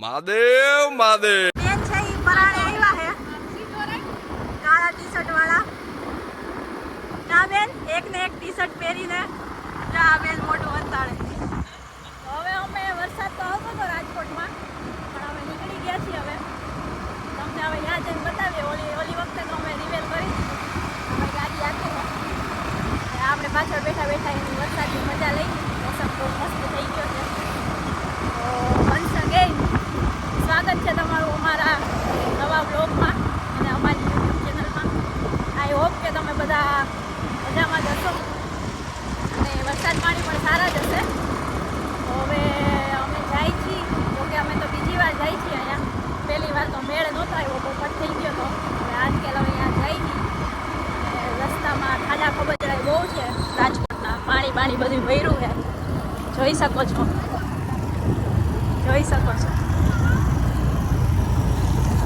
મહાદેવ મહાદેવ બેન છે ઈ પરાણે આવ્યા હે કાળા ટી-શર્ટ વાળા. કા બેન એક ને એક ટી-શર્ટ પહેરીને જા બેન મોટું અંતાળે. હવે અમે વરસાદ તો આવતો હતો રાજકોટમાં પણ અમે નીકળી ગયા છીએ. હવે તમને હવે યાદ જઈને બતાવીએ. ઓલી વખતે તો અમે રિવેલ કરી અમે ગાડી આપી આપણે પાછળ બેઠા બેઠા એની વરસાદની મજા લઈ. મોસમ બહુ મસ્ત થઈ ગયો છે. તો વન્સ અગેન સ્વાગત છે તમારું અમારા નવા બ્લોગમાં અને અમારી યુટ્યુબ ચેનલમાં. આઈ હોપ કે તમે બધા મજામાં જ હશો અને વરસાદ પાણી પણ સારા જ હશે. તો હવે અમે જાય છીએ. જોકે અમે તો બીજી વાર જાય છીએ અહીંયા. પહેલી વાર તો મેળ નહોતો આવ્યો, પોપટ થઈ ગયો હતો. હવે આજકાલ હવે અહીંયા જાય નહીં. રસ્તામાં ખાડા ખબચડાઈ બહુ છે રાજકોટના. પાણી બાણી બધું ભર્યું છે. જોઈ શકો છો.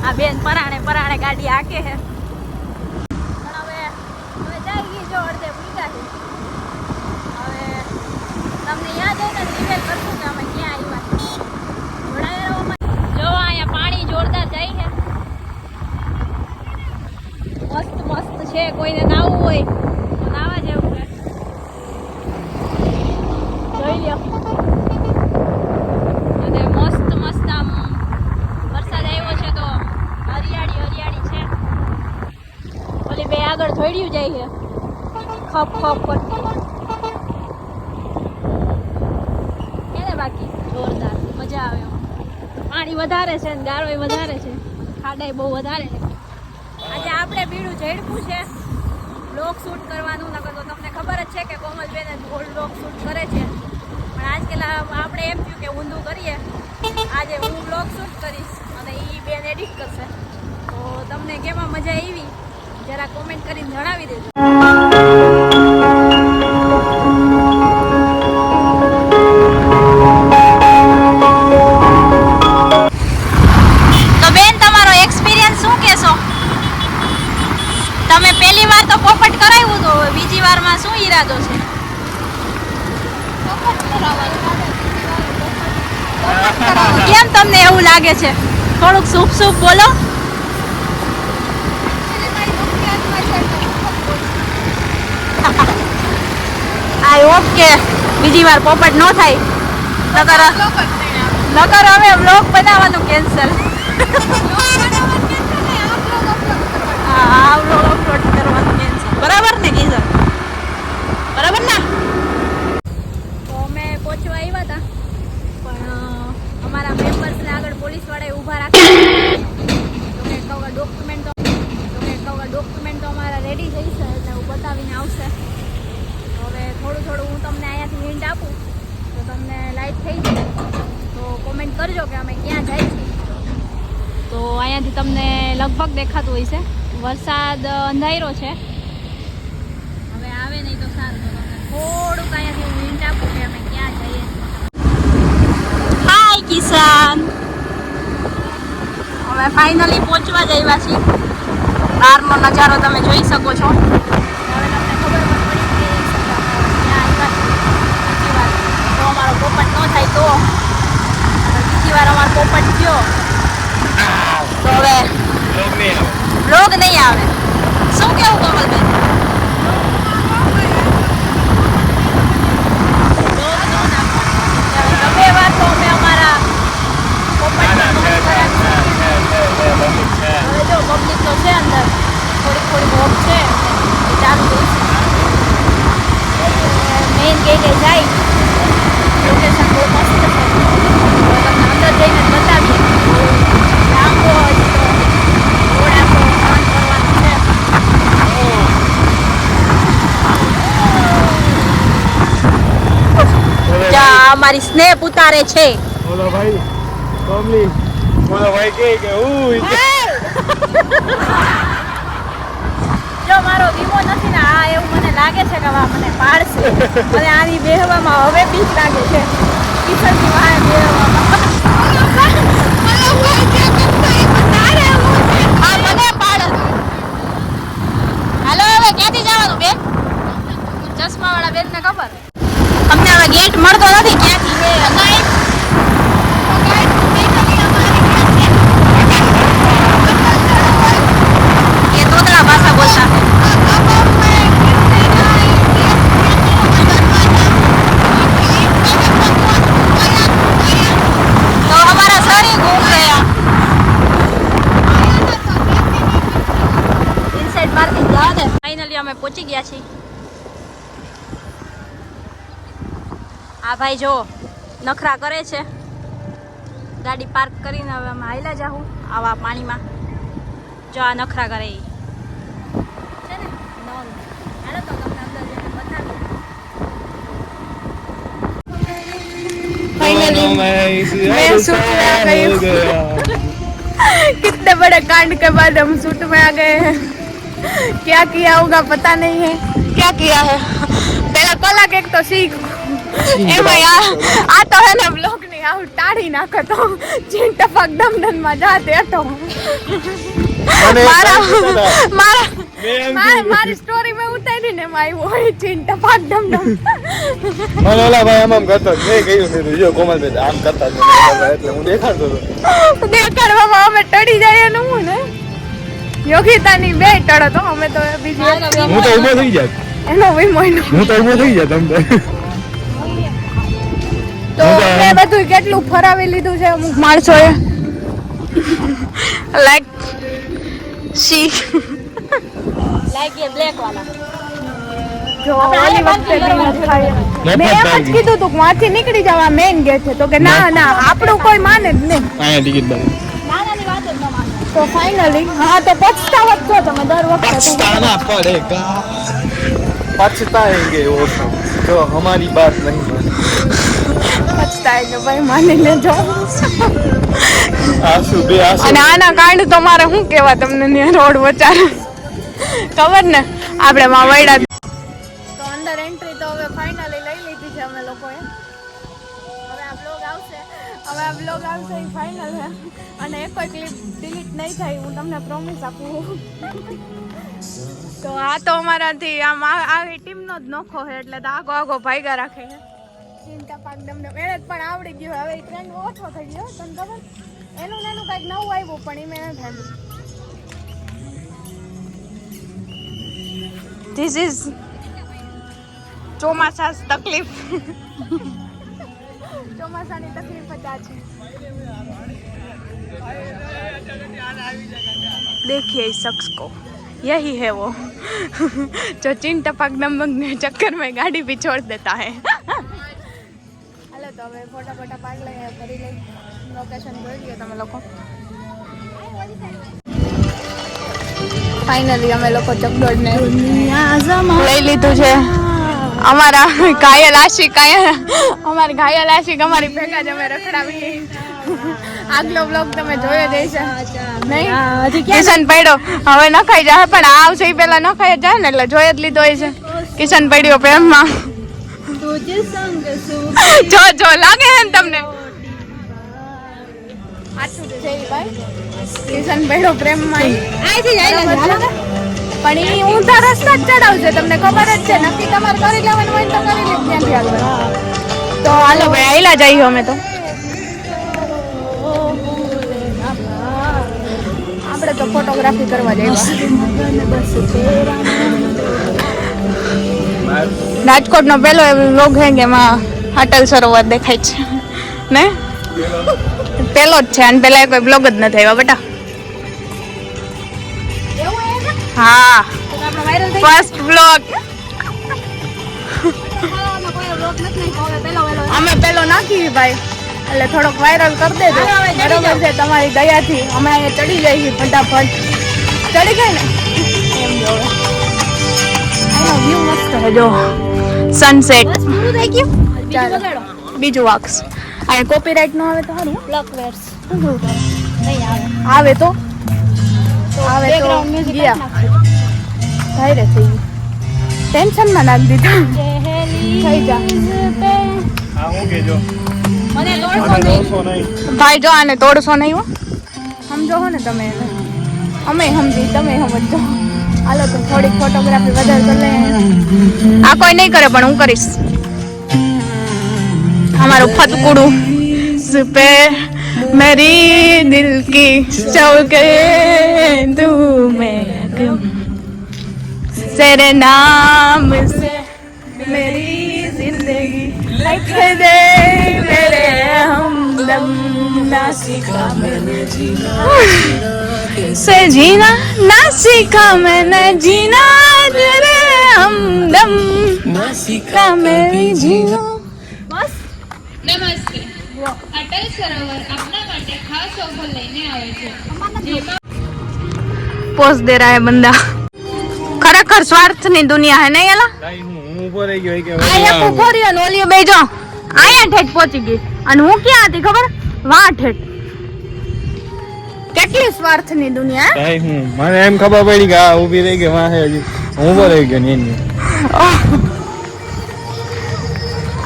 આ બેન પરાણે ગાડી આકે છે. પણ હવે જાય ગઈ જો અડધે પૂગા છે. હવે તમને યાદ હોય ને રિવેલ કરશું કે અમે ક્યાં આવ્યા. જો અહીંયા પાણી જોરદાર જાય છે. મસ્ત છે. કોઈને નાવું હોય તો નાવા જેવું છે. જોઈ લ્યો. અને મસ્ત આમ વરસાદ આવ્યો છે તો હરિયાળી છે. ઓલી બે આગળ જોડ્યું જાય છે. ખપ એને બાકી જોરદાર મજા આવે. પાણી વધારે છે ને ગારોય વધારે છે. ખાડાઈ બહુ વધારે છે. આજે આપણે બીડું ઝેડકું છે બ્લોગ શૂટ કરવાનું. નકર તો તમને ખબર જ છે કે કોમલબેન ગોલ્ડ બ્લોગ શૂટ કરે છે. પણ આજકાલ આપણે એમ થયું કે ઊંધું કરીએ. આજે હું બ્લોગ શૂટ કરીશ અને એ બેન એડિટ કરશે. તો તમને કેમાં મજા આવી જરા કોમેન્ટ કરીને જણાવી દેજો. તો બેન તમારો એક્સપિરિયન્સ શું કહેશો? તમે પહેલી વાર તો પોપટ કરાવ્યું તો બીજી વારમાં શું ઈરાદો છે? કેમ તમને એવું લાગે છે? થોડુંક સૂપ બોલો. આઈ હોપ કે બીજી વાર પોપટ ન થાય. નકર હવે વ્લોગ બનાવવાનું કેન્સલ. હા વ્લોગ અપલોડ કરવાનું કેન્સલ. બરાબર ને કીધું? બરાબર ને? તો અમે પહોંચવા આવ્યા હતા પણ અમારા મેમ્બર્સને આગળ પોલીસવાળાએ ઊભા રાખ્યા. ડોક્યુમેન્ટ તો અમારા રેડી થઈ છે એટલે હું બતાવીને આવશે. હવે થોડું હું તમને અહીંયાથી હિન્ટ આપું તો તમને લાઈટ થઈ જાય તો કોમેન્ટ કરજો કે અમે ક્યાં જાય છીએ. તો અહીંયાથી તમને લગભગ દેખાતું હોય છે. વરસાદ અંધારો છે. હવે આવે નહીં તો સારું. તો તમને થોડુંક અહીંયાથી હું હિન્ટ આપું કે અમે ક્યાં જઈએ છીએ. હાય કિસાન. હવે ફાઇનલી પહોંચવા જ આવ્યા છીએ. બહારનો નજારો તમે જોઈ શકો છો. હવે તમને ખબર પણ પડી કે ક્યાં આવ્યા છીએ. બીજી વાર તો અમારો પોપટ ન થાય તો બીજી વાર અમારો પોપટ થયો તો હવે બ્લોગ નહીં આવે. શું કેવું કોમલબેન? બે વાર તો અમે અમારા પોપટ જો પબ્લિક તો છે અંદર. થોડી હોપ છે એ ચાલુ જઈશું. મેઇન ગેટે જાય. લોકેશન બહુ મસ્ત છે. તમને અંદર જઈને જ બતાવીએ. લાંબો હજી તો ઘોડા તો કામ કરવાનું છે. અમારી સ્નેપ ઉતારે છે. બોલો ભાઈ કોમલી. બોલો ભાઈ કે જો મારો વીમો નથી ને આ એવું મને લાગે છે કે મને પાડશે. મને આની બેહવામાં હવે બીક લાગે છે. કિશનની વાહે બેહવામાં મને પાડ. હાલો હવે ક્યાંથી જવાનું બેન? ચશ્મા વાળા બેન ને ખબર અમને હવે ગેટ મળતો નથી ક્યાંથી. પહોંચી ગયા છીએ. આ ભાઈ જો નખરા કરે છે. ગાડી પાર્ક કરીને હવે અમે હાલ્યા જાઉં આવા પાણીમાં. જો આ નખરા કરે એ છે ને. હાલો તો તમને અંદર જઈને બતાવીએ. मैं शूट में आ गई हूँ. कितने बड़े कांड के बाद हम शूट में आ गए हैं. क्या किया होगा पता नहीं है. क्या किया है पहला कलाक एक तो सीख એમાં આ તો હે ને બ્લોગ ની આવું ટાળી નાખો તો ચીન ટપક દમદમ માં જાતે હતો. મારી સ્ટોરી મેં ઉતારી ને એમાં આવ્યો હોય ચીન ટપક દમદમ. મને ઓલા ભાઈ આમ કરતો મેં કહ્યું છે જો કોમલબેન આમ કરતા જ એટલે હું દેખાડતો હતો. દેખાડવામાં અમે ટળી જાય ને હું ને યોગિતાની બે ટળો તો અમે તો બીજી હું તો ઊભો થઈ જાય એનો વિમોય હું તો ઊભો થઈ જાય તમને. તો મેં બધું કેટલું ફરાવી લીધું છે અમુક માણસોએ. લાઈક સી લાઈક એ બ્લેક વાળા. જો ઓલી વખતે મેં એમ જ કીધું તું કે વાંચી નીકળી જવા મેઇન ગેટ છે તો કે ના ના આપણું કોઈ માને જ નહીં. આયા ટિકિટ બાય નાનાની વાત જ ન માનો. તો ફાઇનલી હા તો પછતાવત છો તમે દર વખતે. पछताना पड़ेगा पछताएंगे वो सब जो हमारी बात नहीं माने. પછતાય ભાઈ માની લેજો. आंसू बे आंसू અને આના કાંડ તો મારે શું કહેવા તમને ને રોડ વચારે ખબર ને આપણે માં વૈડા. તો અંદર એન્ટ્રી તો હવે ફાઇનલી લઈ લીધી છે અમે લોકોએ. હવે આ બ્લોગ આવશે એ ફાઇનલ છે અને એક કોઈ ક્લિપ ડિલીટ નહીં થાય હું તમને પ્રોમિસ આપું. તો આ તો અમારાથી આમ આવી ટીમનો જ નોખો છે એટલે તો આગો ભાગ્યા રાખે છે. ચિંતા પાક દમને એને જ પણ આવડી ગયું. હવે ટ્રેન્ડ ઓછો થઈ ગયો તને ખબર. એનું કંઈક નવું આવ્યું પણ એ મેં નથી સાંભળ્યું. ધીસ ઇઝ ચોમાસા તકલીફ. ચોમાસાની તકલીફ જ આ છે. देखिए इस शख्स को यही है वो जो चीन टपक दमक ने चक्कर में गाड़ी भी छोड़ देता है. हेलो तो હવે ફોટા પાડ લઈએ ફરી લઈ લોકેશન જોઈ લઈએ તમે લોકો. ફાઇનલી અમે લોકો ચકડોળ ને લઈ લીધું છે. અમારા ઘાયલ આશિક અમારી ઘાયલ આશિક અમારી ભેગા જ અમે રખડાવીએ. આગલો બ્લોગ તમે જોયો જ હશે નહીં. કિશન પડ્યો હવે ન ખાઈ જાય પણ આવશે એ પેલા ન ખાઈ જાય ને એટલે જોઈ જ લીધો હોય છે. કિશન પડ્યો પ્રેમમાં જો લાગે ને તમને કિશન પડ્યો પ્રેમમાં પણ એ ઊંધા રસ્તા જ ચડાવશે તમને ખબર જ છે. નક્કી તમારે કરી લેવાનું હોય તો કરી લે ત્યાંથી આગળ. તો હાલો ભાઈ આયલા જઈએ અમે તો. આપણે તો ફોટોગ્રાફી કરવા જઈએ. રાજકોટનો પહેલો વ્લોગ હે કે એમાં અટલ સરોવર દેખાય છે ને. પહેલો જ છે અને પહેલા કોઈ બ્લોગ જ નથી આવ્યા બેટા. હા ફર્સ્ટ બ્લોગ અમે પેલો નાખી ભાઈ એટલે થોડોક વાયરલ કરી દેજો બરોબર છે તમારી દયાથી. અમે અહીંયા ચડી જઈએ ફટાફટ. ચડી ગઈ ને એમ જો આનો વ્યૂ મસ્ત છે. જો સનસેટ પૂરું થઈ ગયું. ચાલો બીજું વાક્સ આ કોપીરાઇટ ન આવે તો સારું. બ્લોક વેર્સ નહીં આવે તો બેકગ્રાઉન્ડ મ્યુઝિક ગયા થઈ રે થઈ ટેન્શન માં નાખ દીધું થઈ જા. આ હું કે જો મને દોડશો નહીં ભાઈ જો આને તોડશો નહીં હો. સમજો હો ને તમે એને. અમે સમજી તમે સમજો. હાલો તો થોડીક ફોટોગ્રાફી વધારે કરી લે. આ કોઈ નહીં કરે પણ હું કરીશ. અમારું ફતકુડું સુપે मेरी दिल की चौके तू मैं तेरे नाम से मेरी जिंदगी लिख दे मेरे हमदम ना सीखा मैंने जीना से जीना ना सीखा मैंने जीना तेरे हमदम का मेरी जीवन बस નમસ્તે અટલ સરોવર આપના માટે ખાસ ઓફર લઈને આવે છે જેમાં પોઝ દે રહા હે બંદા ખરેખર સ્વાર્થની દુનિયા હે નહીં એલા હું ઉભો રહી ગયો કે આયા ઉભો રહ્યો ને ઓલી બેજો આયા ઠેઠ પહોંચી ગઈ અને હું ક્યાં હતી ખબર વાં ઠેઠ કેટલી સ્વાર્થની દુનિયા હે? કાઈ હું મને એમ ખબર પડી કે આ ઊભી રહી ગઈ વાહે હજી હું ઉભો રહી ગયો ને એની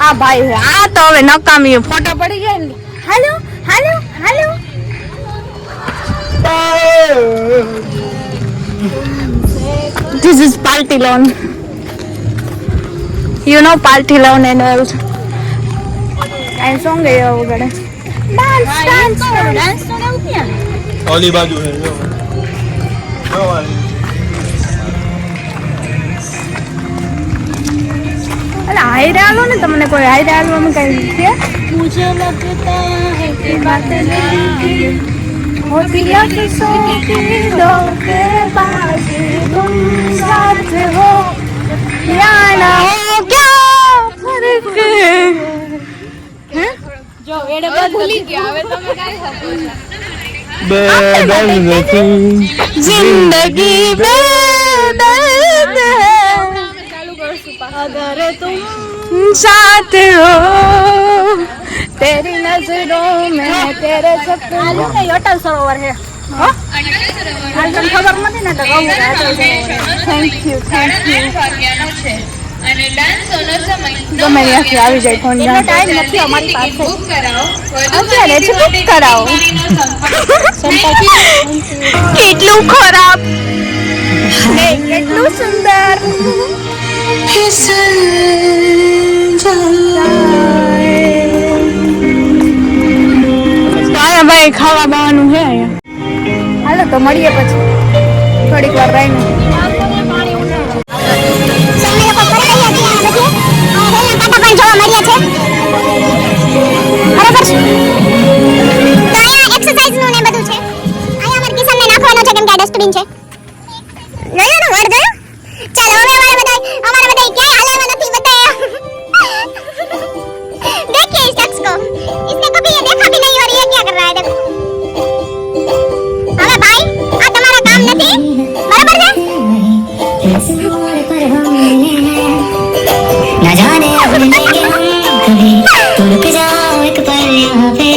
આ ભાઈ હે આ તો હવે નકામી ફોટો પડી જાય ને હાલો હાલો હાલો This is party loan. You know party loan and all. And song ગયો વગડે. Dance dance dance તો એવું ક્યાં? ઓલી બાજુ હે જો જો અલા હાઈ રાલો ને તમને કોઈ હાઈ રાલો માં કઈ છે? मुझे लगता है कि बातें नहीं होती है किसों की दो के पास तुम साथ हो या ना हो क्या फर्क है જો એડે ભૂલી ગયા હવે તમે કાઈ શકો છો जिंदगी में दर्द है अगर तुम साथ हो तेरी नजरों में तेरे सपनों આલુ ને અટલ સરોવર હે અટલ સરોવર હાલ તને ખબર નથી ને તો કહું કે અટલ સરોવર થેન્ક યુ 8:30 વાગ્યાનો છે અને ડાન્સનો સમય ગમે ત્યાંથી આવી જાય કોણ એનો જાણે ટાઈમ નથી અમારી પાસે બુક કરાવો અત્યારે જ book કરાવો. કેટલું ખરાબ ને કેટલું સુંદર આયા ભાઈ ખાવા બાવાનું છે અહીંયા હાલો તો મળીએ પછી થોડીક વાર રહીને ડસ્ટબિન છે ગયો ને વડ ગયો ચાલો હવે અમારે બધા ક્યાં હાલવા નથી बताया देखिए इस शख्स को इसने कभी ये देखा भी नहीं और ये क्या कर रहा है देखो હવે ભાઈ આ તમારા કામ નથી બરાબર છે ना जाने अब मिलेंगे हम कभी तो रुक जाओ एक पल यहाँ पे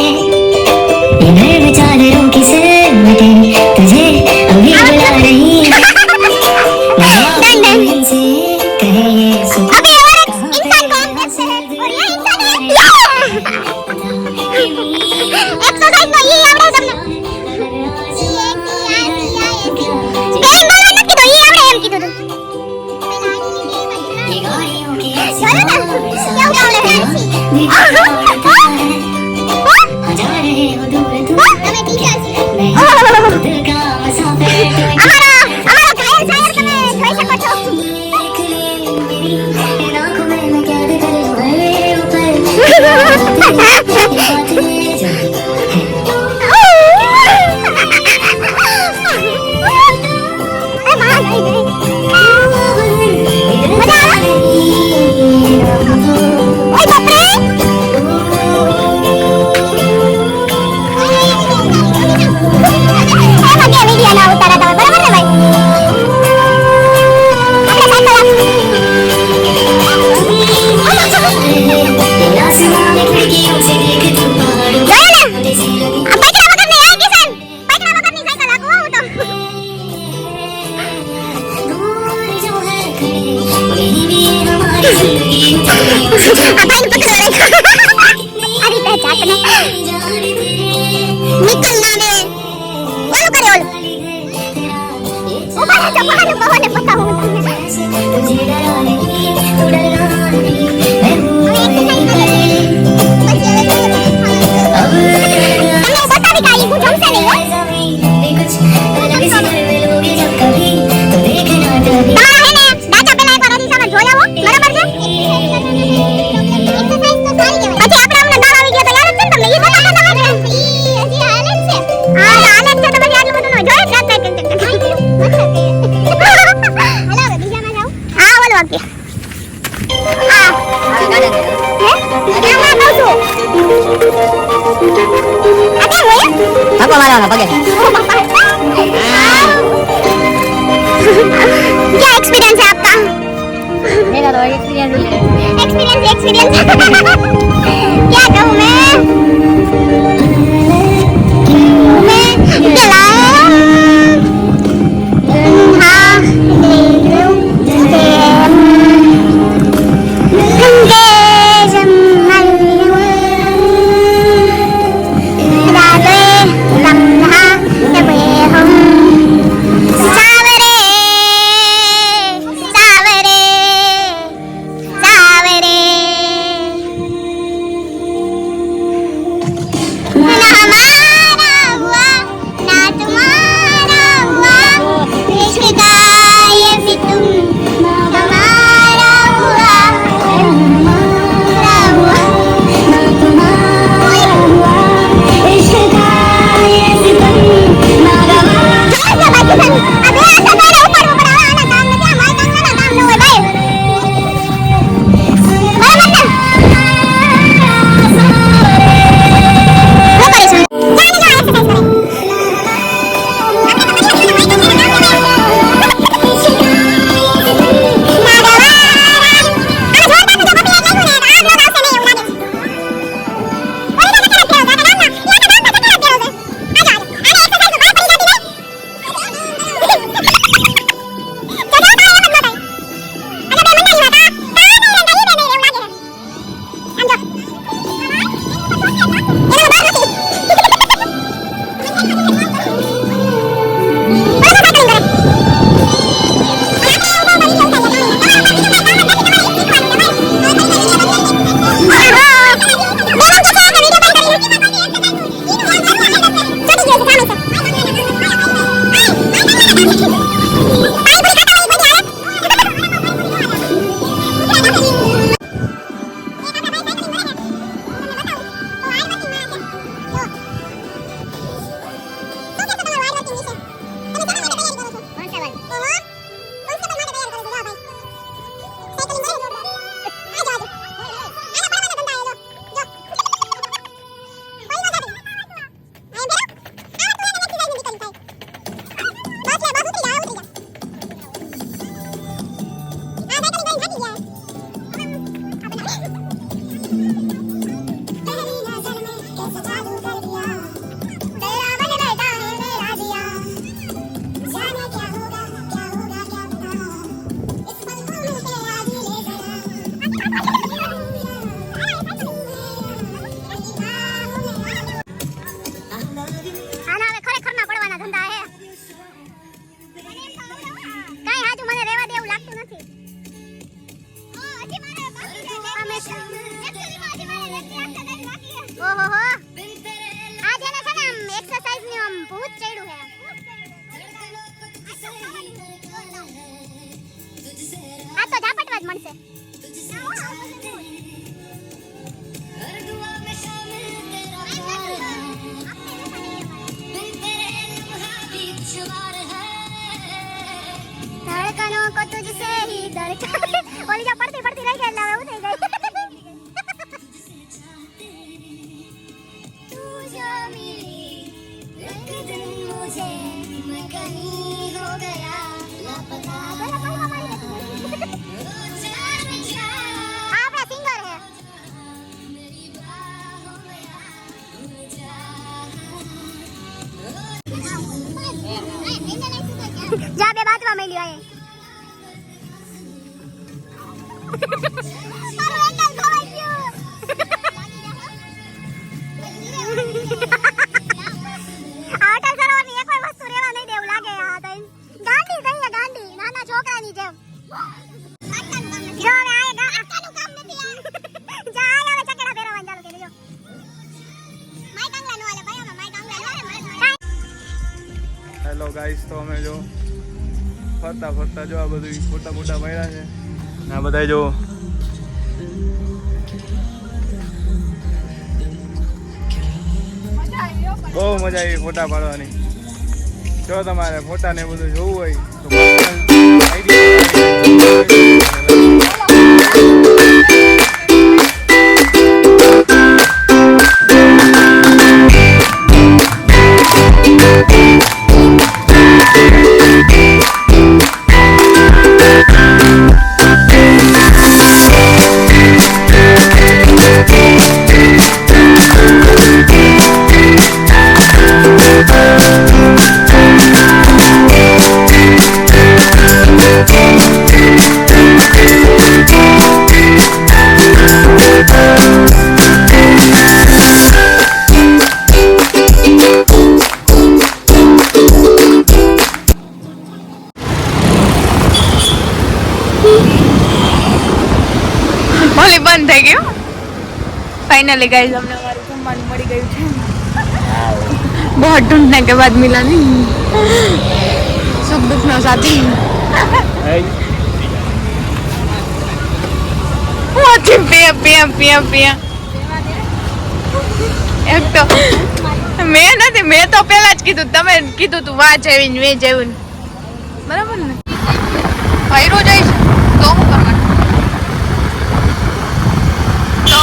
ધક્કો મારવાનો પગે क्या एक्सपीरियंस है आपका मेरा तो एक्सपीरियंस क्या कहूँ मैं धड़कनों को तुझसे ही धड़कन ओली जा पड़ती पड़ती रह गई लावे उठे गई तू जो मिली एक दिन मुझे मैं कहीं हो गया लापता आप सिंगर है जा बे बात में मिली आए હેલો ગાઈસ, તો અમે જો ફરતા ફરતા જો આ બધું મોટા મોટા મળ્યા છે આ બધા જો બહુ મજા આવી ફોટા પાડવાની. જો તમારે ફોટા ને બધું જોવું હોય તો फाइनली गाइस हमने हमारे जमવાનું મળી ગયું છે बहुत ढूंढने के बाद मिला नहीं सुख दुख નો સાથી ઓથી પિયા એક તો મેં તો પહેલા જ કીધું તમે કીધું તું વાહ જેવી વે જેવું બરાબર ને ફાયરો જઈશ તો શું કરવાનું તો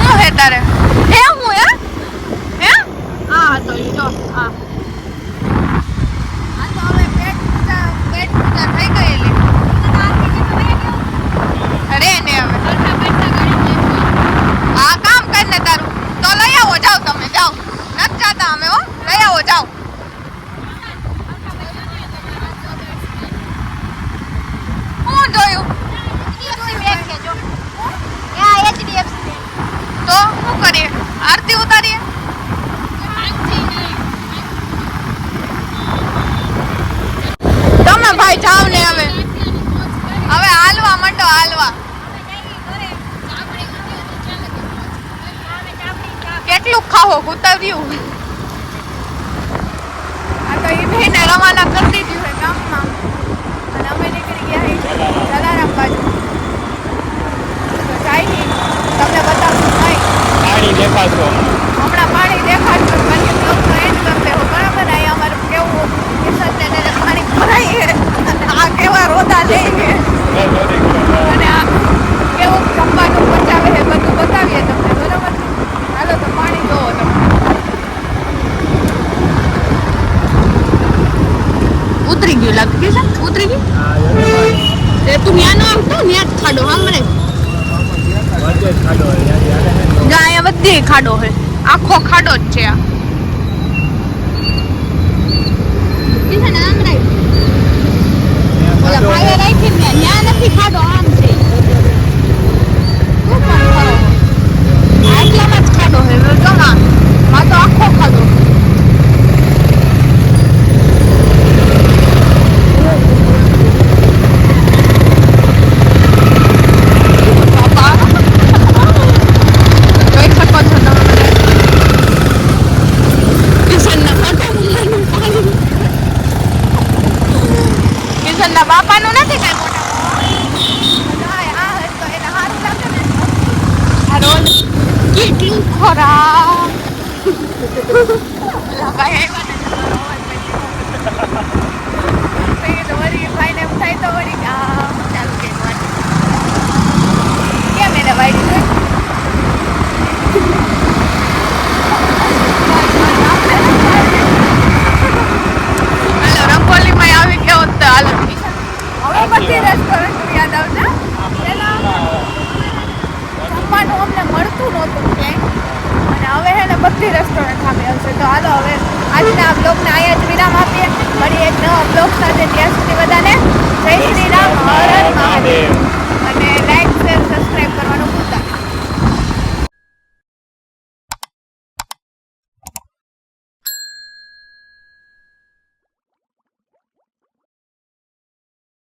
હું હે તારે હે હું હે હા તો ઈ જો હા તો હવે પેટ પૂજા થઈ ગયેલી અરે ને હવે આ કામ કરીને તારું તો લઈ આવો જાઓ તમે જાઓ નથી જાતા અમે હો લઈ આવો જાઓ હું જોયું તો શું કરીએ આરતી ઉતારીએ તમે ભાઈ જાઓ ને હવે હાલવા માંડો હાલવા કેટલું ખાવો ઉતાર્યું આ તો એ ભાઈને રવાના કરી દીધી હોય ગામમાં અને અમે નીકળી ગયા જલારામ બાજુ તો જાય નહીં તમને બતાવું નહીં પાણી દેખાશો હમણાં પાણી દેખાડશો પછી બ્લોગનો એન્ડ કરી દેવો બરાબર ને અહીંયા અમારું કેવું કિશન ને પાણી ભરાઈએ અને આ કેવા રોદા લઈને અને આ કેવું જમવાનું પચાવે છે બધું બતાવીએ તમને બરાબર હાલો તો પાણી જોવો તમે ઉતરી ગયું લાગે છે ઉતરી ગયું તે તું ન્યા નો આવતો ન્યા જ ખાડો હમણે જા અહીંયા બધી ખાડો છે આખો ખાડો જ છે આ ઓલા ભાઈએ રાખી ને ન્યા નથી ખાડો આમ છે તું પણ ખરો આટલામાં જ ખાડો છે જમા માં તો આખો ખાડો બાપાનું નથી કઈ મોટા કેટલું ખરાબ ભાઈ ભાઈને એમ થાય તો વળી ચાલુ કેમ એને વાળી હાલો રંગોલીમાં આવી ગયો તો હાલો હવે બધી રેસ્ટોરન્ટ યાદ આવશે જમવાનું અમને મળતું નહોતું ક્યાંય અને હવે હે ને બધી રેસ્ટોરન્ટ સામે આવશે તો હાલો હવે આજના બ્લોગને અહીંયા જ વિરામ આપીએ ફરી એક નવા બ્લોગ સાથે ત્યાં સુધી બધાને જય શ્રી રામ